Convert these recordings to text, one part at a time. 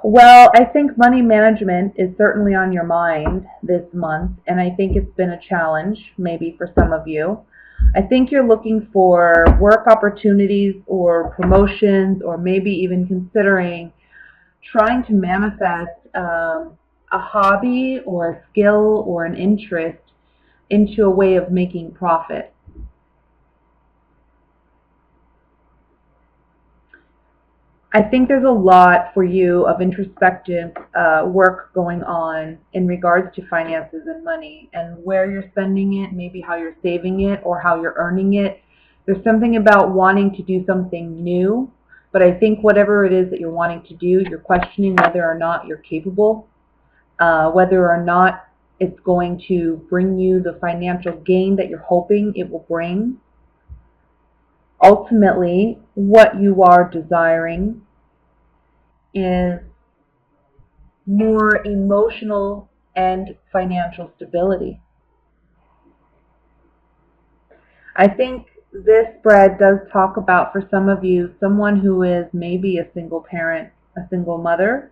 Well, I think money management is certainly on your mind this month, and I think it's been a challenge, maybe for some of you. I think you're looking for work opportunities or promotions, or maybe even considering trying to manifest a hobby or a skill or an interest into a way of making profit. I think there's a lot for you of introspective work going on in regards to finances and money and where you're spending it, maybe how you're saving it or how you're earning it. There's something about wanting to do something new, but I think whatever it is that you're wanting to do, you're questioning whether or not you're capable, whether or not it's going to bring you the financial gain that you're hoping it will bring. Ultimately, what you are desiring is more emotional and financial stability. I think this spread does talk about, for some of you, someone who is maybe a single parent, a single mother,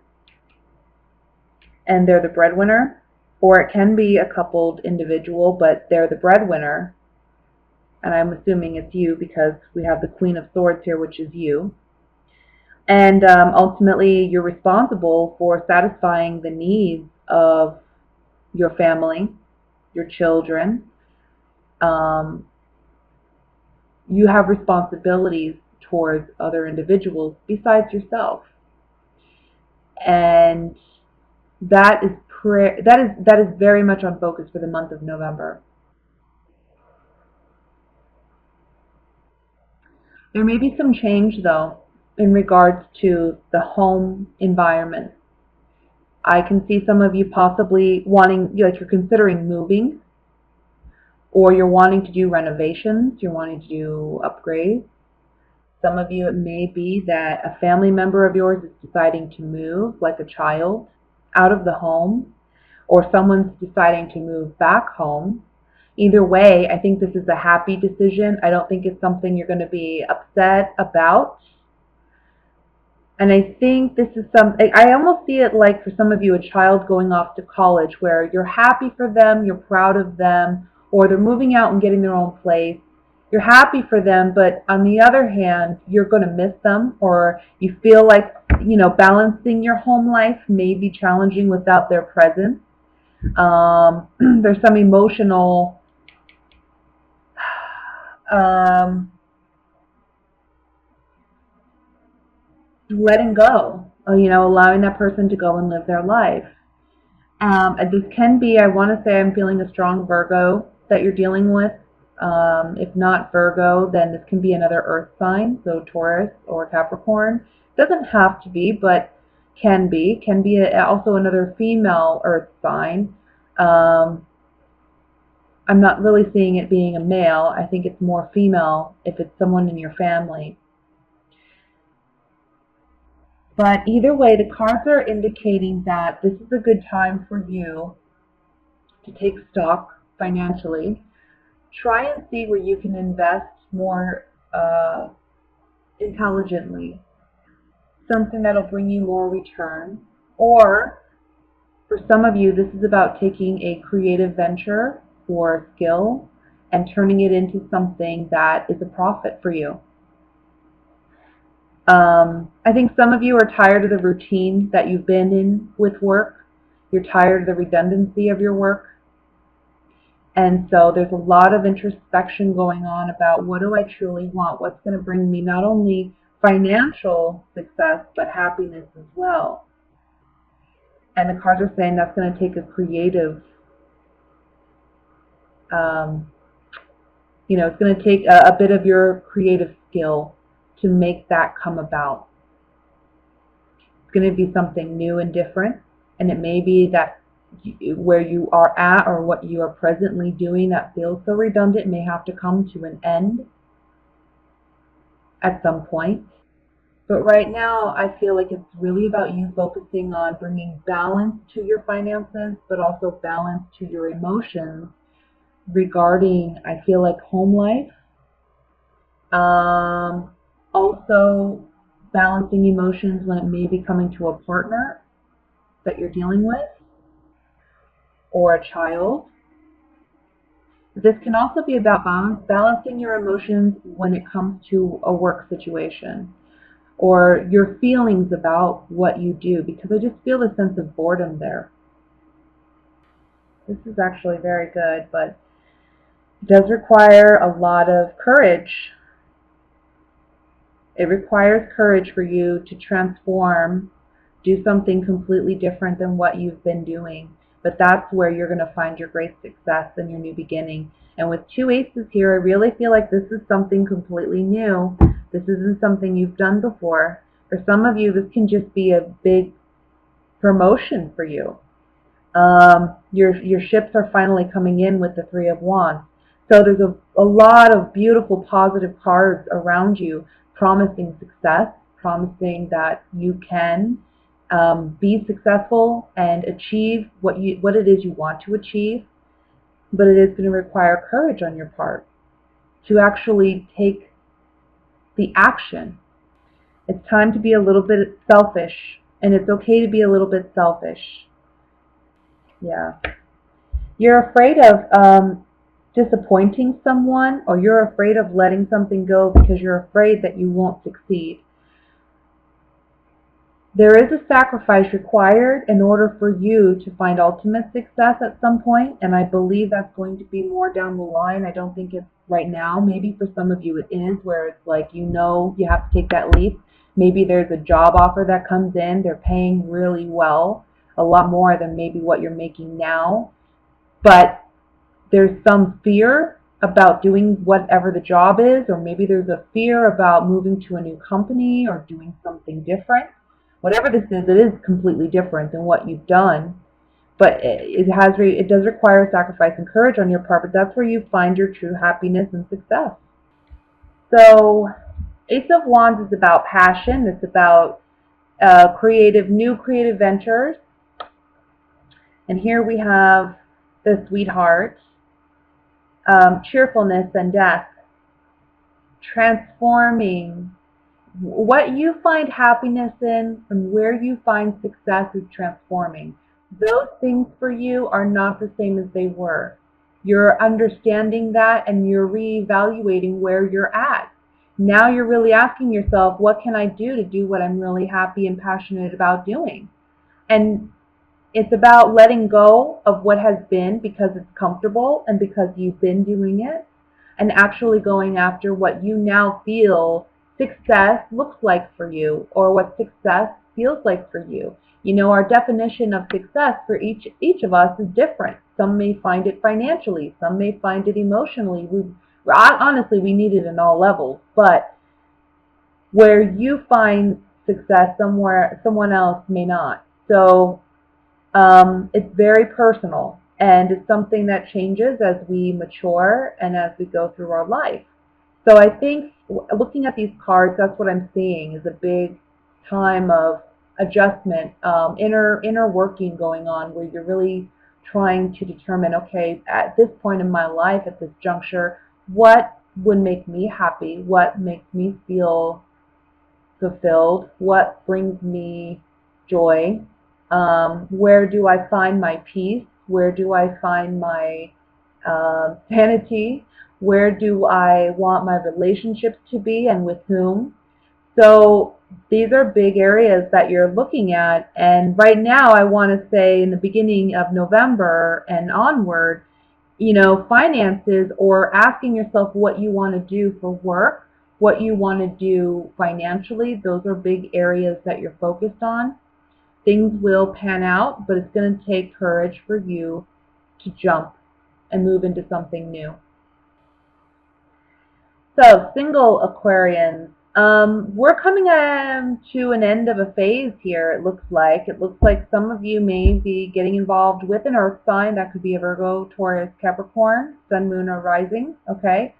and they're the breadwinner, or it can be a coupled individual, but they're the breadwinner, and I'm assuming it's you because we have the Queen of Swords here, which is you. And ultimately, you're responsible for satisfying the needs of your family, your children. Um, you have responsibilities towards other individuals besides yourself, and that is very much on focus for the month of November. There may be some change though in regards to the home environment. I can see some of you possibly wanting, like you're considering moving, or you're wanting to do renovations, you're wanting to do upgrades. Some of you, it may be that a family member of yours is deciding to move, like a child, out of the home, or someone's deciding to move back home. Either way, I think this is a happy decision. I don't think it's something you're going to be upset about. And I think this is I almost see it like, for some of you, a child going off to college where you're happy for them, you're proud of them, or they're moving out and getting their own place. You're happy for them, but on the other hand, you're going to miss them, or you feel like, balancing your home life may be challenging without their presence. There's some emotional um, letting go, allowing that person to go and live their life. This can be, I want to say, I'm feeling a strong Virgo that you're dealing with. If not Virgo, then this can be another earth sign, so Taurus or Capricorn. Doesn't have to be, but can be. Can be also another female earth sign. I'm not really seeing it being a male. I think it's more female if it's someone in your family. But either way, the cards are indicating that this is a good time for you to take stock financially. Try and see where you can invest more intelligently, something that'll bring you more return. Or for some of you, this is about taking a creative venture or a skill and turning it into something that is a profit for you. I think some of you are tired of the routine that you've been in with work. You're tired of the redundancy of your work. And so there's a lot of introspection going on about, what do I truly want? What's going to bring me not only financial success, but happiness as well. And the cards are saying that's going to take a creative, it's going to take a bit of your creative skill to make that come about. It's going to be something new and different, and it may be that where you are at or what you are presently doing that feels so redundant may have to come to an end at some point. But right now, I feel like it's really about you focusing on bringing balance to your finances, but also balance to your emotions regarding, I feel like, home life. Also, balancing emotions when it may be coming to a partner that you're dealing with or a child. This can also be about balancing your emotions when it comes to a work situation or your feelings about what you do, because I just feel a sense of boredom there. This is actually very good, but it does require a lot of courage. It requires courage for you to transform, do something completely different than what you've been doing. But that's where you're going to find your great success and your new beginning. And with two aces here, I really feel like this is something completely new. This isn't something you've done before. For some of you, this can just be a big promotion for you. Your ships are finally coming in with the Three of Wands. So there's a lot of beautiful positive cards around you promising success, promising that you can be successful and achieve what it is you want to achieve. But it is going to require courage on your part to actually take the action. It's time to be a little bit selfish, and it's okay to be a little bit selfish. Yeah. You're afraid of disappointing someone, or you're afraid of letting something go because you're afraid that you won't succeed. There is a sacrifice required in order for you to find ultimate success at some point, and I believe that's going to be more down the line. I don't think it's right now. Maybe for some of you it is, where it's like you have to take that leap. Maybe there's a job offer that comes in. They're paying really well, a lot more than maybe what you're making now. But there's some fear about doing whatever the job is, or maybe there's a fear about moving to a new company or doing something different. Whatever this is, it is completely different than what you've done, but it does require sacrifice and courage on your part, but that's where you find your true happiness and success. So Ace of Wands is about passion. It's about new creative ventures. And here we have the Sweetheart, cheerfulness and death, transforming. What you find happiness in and where you find success is transforming. Those things for you are not the same as they were. You're understanding that and you're reevaluating where you're at. Now you're really asking yourself, what can I do to do what I'm really happy and passionate about doing? And it's about letting go of what has been because it's comfortable and because you've been doing it, and actually going after what you now feel success looks like for you, or what success feels like for you. You know, our definition of success for each of us is different. Some may find it financially, some may find it emotionally. Honestly, we need it in all levels, but where you find success someone else may not. So it's very personal, and it's something that changes as we mature and as we go through our life. So I think looking at these cards, that's what I'm seeing is a big time of adjustment, inner working going on, where you're really trying to determine, okay, at this point in my life, at this juncture, what would make me happy? What makes me feel fulfilled? What brings me joy? Where do I find my peace? Where do I find my sanity? Where do I want my relationships to be, and with whom? So these are big areas that you're looking at. And right now, I want to say in the beginning of November and onward, you know, finances, or asking yourself what you want to do for work, what you want to do financially, those are big areas that you're focused on. Things will pan out, but it's going to take courage for you to jump and move into something new. So, single Aquarians, we're coming to an end of a phase here, it looks like. It looks like some of you may be getting involved with an earth sign. That could be a Virgo, Taurus, Capricorn, Sun, Moon, or Rising, okay?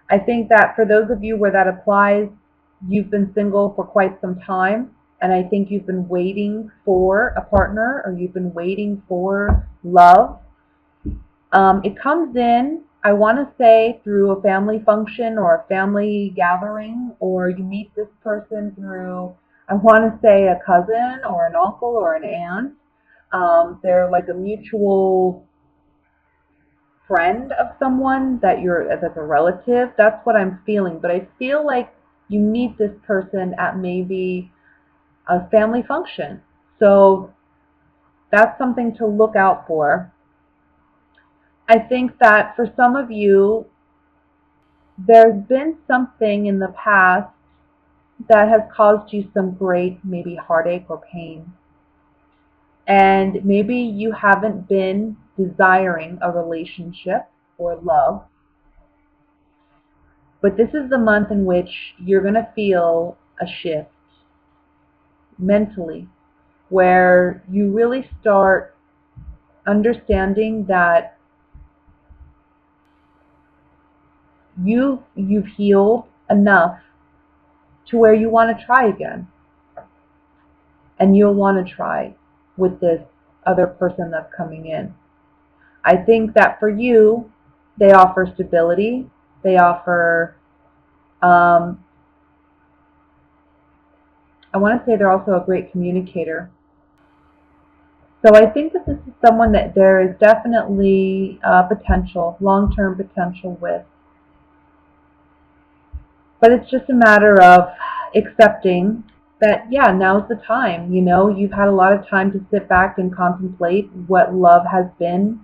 I think that for those of you where that applies, you've been single for quite some time, and I think you've been waiting for a partner, or you've been waiting for love. It comes in I want to say through a family function or a family gathering, or you meet this person through, I want to say, a cousin or an uncle or an aunt. They're like a mutual friend of someone that's a relative. That's what I'm feeling. But I feel like you meet this person at maybe a family function. So that's something to look out for. I think that for some of you, there's been something in the past that has caused you some great maybe heartache or pain. And maybe you haven't been desiring a relationship or love, but this is the month in which you're going to feel a shift mentally where you really start understanding that you've healed enough to where you want to try again. And you'll want to try with this other person that's coming in. I think that for you, they offer stability. They offer, I want to say they're also a great communicator. So I think that this is someone that there is definitely potential, long-term potential with. But it's just a matter of accepting that, yeah, now's the time. You know, you've had a lot of time to sit back and contemplate what love has been.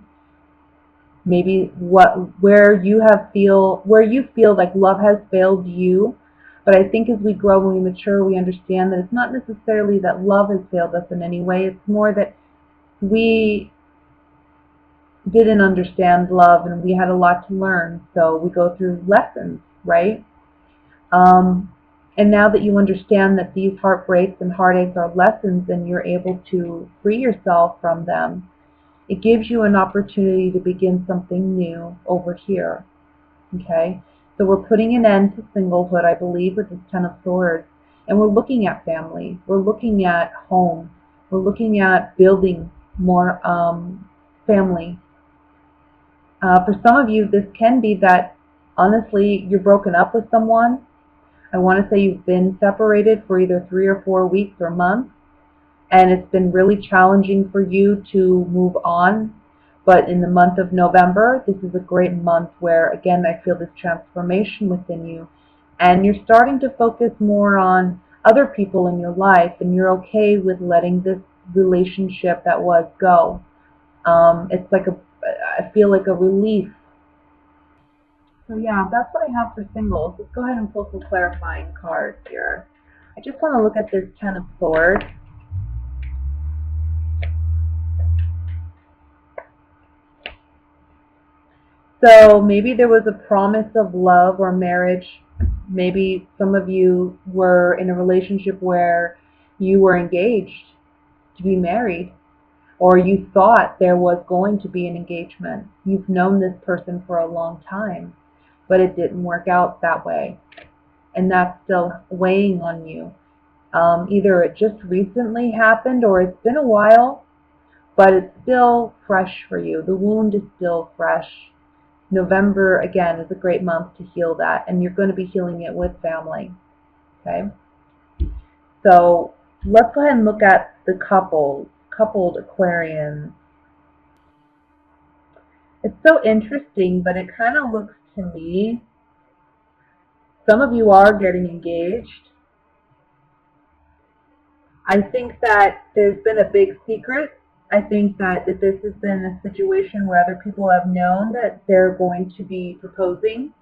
Maybe where you feel like love has failed you. But I think as we grow and we mature, we understand that it's not necessarily that love has failed us in any way. It's more that we didn't understand love and we had a lot to learn. So we go through lessons, right? And now that you understand that these heartbreaks and heartaches are lessons and you're able to free yourself from them, it gives you an opportunity to begin something new over here. Okay? So we're putting an end to singlehood, I believe, with this Ten of Swords. And we're looking at family. We're looking at home. We're looking at building more family. For some of you, this can be that, honestly, you're broken up with someone. I want to say you've been separated for either 3 or 4 weeks or months, and it's been really challenging for you to move on. But in the month of November, this is a great month where, again, I feel this transformation within you, and you're starting to focus more on other people in your life, and you're okay with letting this relationship that was go. It's like I feel like a relief. So yeah, that's what I have for singles. Let's go ahead and pull some clarifying cards here. I just want to look at this Ten of Swords. So maybe there was a promise of love or marriage. Maybe some of you were in a relationship where you were engaged to be married, or you thought there was going to be an engagement. You've known this person for a long time, but it didn't work out that way. And that's still weighing on you. Either it just recently happened or it's been a while, but it's still fresh for you. The wound is still fresh. November, again, is a great month to heal that, and you're going to be healing it with family. Okay? So let's go ahead and look at the coupled Aquarians. It's so interesting, but it kind of looks to me, some of you are getting engaged. I think that there's been a big secret. I think that this has been a situation where other people have known that they're going to be proposing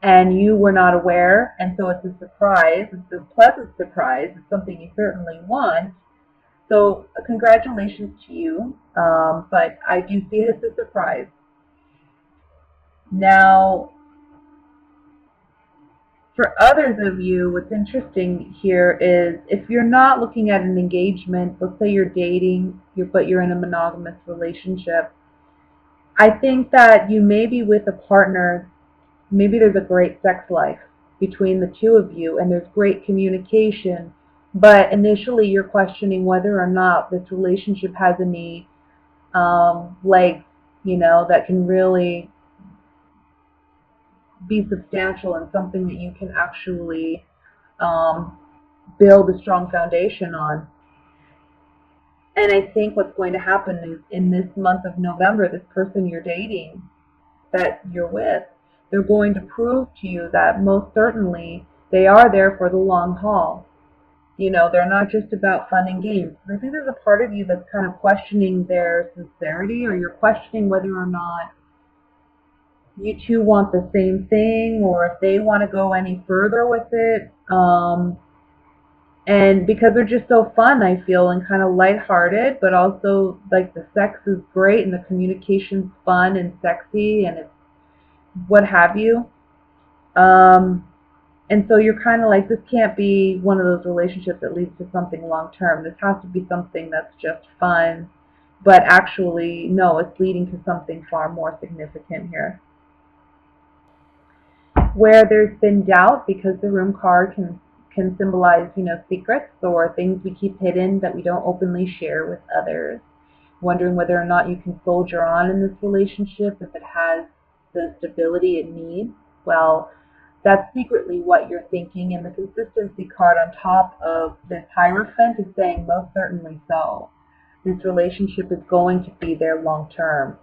and you were not aware, and so it's a surprise. It's a pleasant surprise. It's something you certainly want. So congratulations to you, but I do see it as a surprise. Now, for others of you, what's interesting here is if you're not looking at an engagement, let's say you're dating, but you're in a monogamous relationship, I think that you may be with a partner, maybe there's a great sex life between the two of you and there's great communication, but initially you're questioning whether or not this relationship has any legs, that can really be substantial and something that you can actually um, build a strong foundation on. And I think what's going to happen is in this month of November, this person you're dating, that you're with, they're going to prove to you that most certainly they are there for the long haul. You know, they're not just about fun and games. I think there's a part of you that's kind of questioning their sincerity, or you're questioning whether or not you two want the same thing, or if they want to go any further with it. And because they're just so fun, I feel, and kind of lighthearted, but also like the sex is great and the communication's fun and sexy and it's what have you. And so you're kind of like, this can't be one of those relationships that leads to something long term. This has to be something that's just fun, but actually, no, it's leading to something far more significant here. Where there's been doubt, because the Room card can symbolize, you know, secrets or things we keep hidden that we don't openly share with others. Wondering whether or not you can soldier on in this relationship, if it has the stability it needs. Well, that's secretly what you're thinking, and the consistency card on top of this Hierophant is saying most certainly so. This relationship is going to be there long term.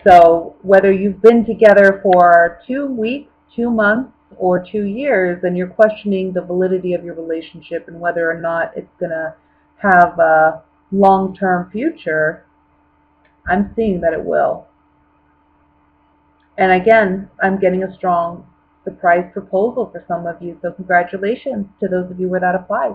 So whether you've been together for 2 weeks, 2 months, or 2 years, and you're questioning the validity of your relationship and whether or not it's going to have a long-term future, I'm seeing that it will. And again, I'm getting a strong surprise proposal for some of you, so congratulations to those of you where that applies.